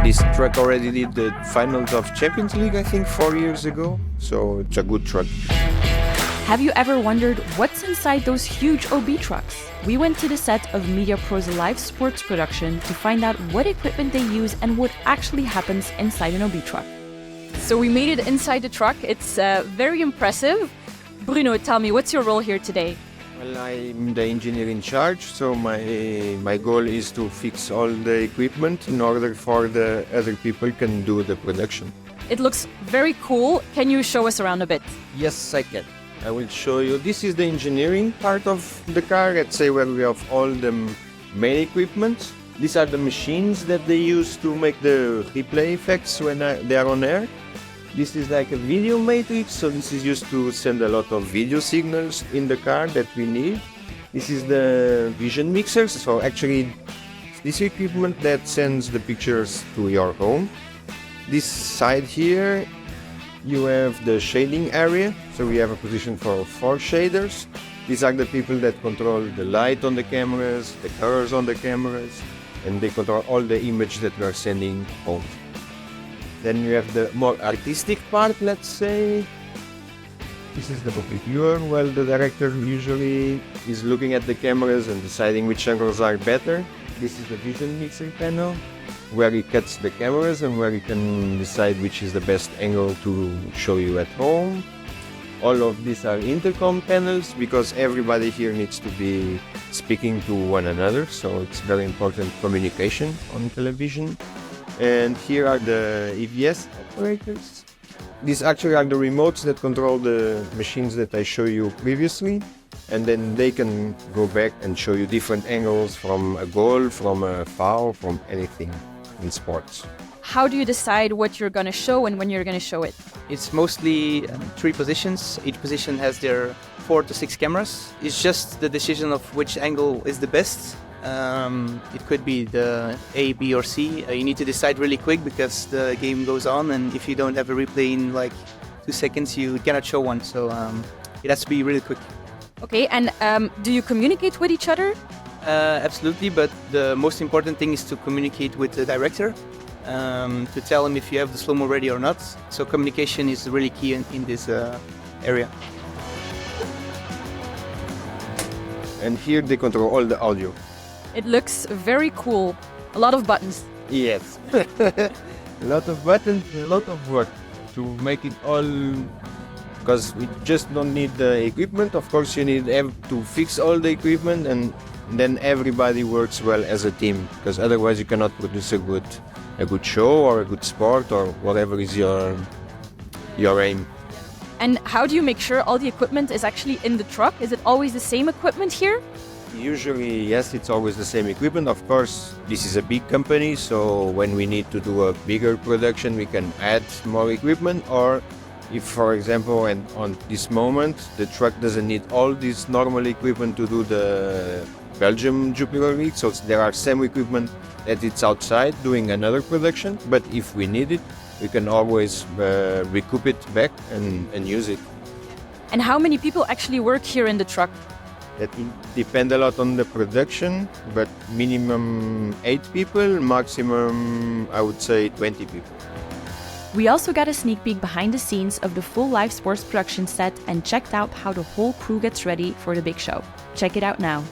This truck already did the finals of Champions League, I think, 4 years ago. So it's a good truck. Have you ever wondered what's inside those huge OB trucks? We went to the set of MediaPro's live sports production to find out what equipment they use and what actually happens inside an OB truck. So we made it inside the truck. It's very impressive. Bruno, tell me, what's your role here today? Well, I'm the engineer in charge, so my goal is to fix all the equipment in order for the other people can do the production. It looks very cool. Can you show us around a bit? Yes, I can. I will show you. This is the engineering part of the car, let's say, where we have all the main equipment. These are the machines that they use to make the replay effects when they are on air. This is like a video matrix, so this is used to send a lot of video signals in the car that we need. This is the vision mixers, so actually this equipment that sends the pictures to your home. This side here, you have the shading area, so we have a position for 4 shaders. These are the people that control the light on the cameras, the colors on the cameras, and they control all the image that we are sending home. Then you have the more artistic part, let's say. This is the viewer. Well, the director usually is looking at the cameras and deciding which angles are better. This is the vision mixer panel, where he cuts the cameras and where he can decide which is the best angle to show you at home. All of these are intercom panels because everybody here needs to be speaking to one another, so it's very important communication on television. And here are the EVS operators. These actually are the remotes that control the machines that I showed you previously. And then they can go back and show you different angles from a goal, from a foul, from anything in sports. How do you decide what you're going to show and when you're going to show it? It's mostly 3 positions. Each position has their 4 to 6 cameras. It's just the decision of which angle is the best. It could be the A, B, or C. You need to decide really quick because the game goes on, and if you don't have a replay in like 2 seconds, you cannot show one. So it has to be really quick. Okay, and do you communicate with each other? Absolutely, but the most important thing is to communicate with the director to tell him if you have the slow-mo ready or not. So communication is really key in this area. And here they control all the audio. It looks very cool. A lot of buttons. Yes. A lot of buttons, a lot of work to make it all, because we just don't need the equipment. Of course, you need to fix all the equipment, and then everybody works well as a team, because otherwise you cannot produce a good show or a good sport or whatever is your aim. And how do you make sure all the equipment is actually in the truck? Is it always the same equipment here? Usually, yes, it's always the same equipment. Of course, this is a big company, so when we need to do a bigger production, we can add more equipment. Or if, for example, and on this moment, the truck doesn't need all this normal equipment to do the Belgium Jupiler League, so there are some equipment that it's outside doing another production. But if we need it, we can always recoup it back and use it. And how many people actually work here in the truck? That depends a lot on the production, but minimum 8 people, maximum I would say 20 people. We also got a sneak peek behind the scenes of the full live sports production set and checked out how the whole crew gets ready for the big show. Check it out now.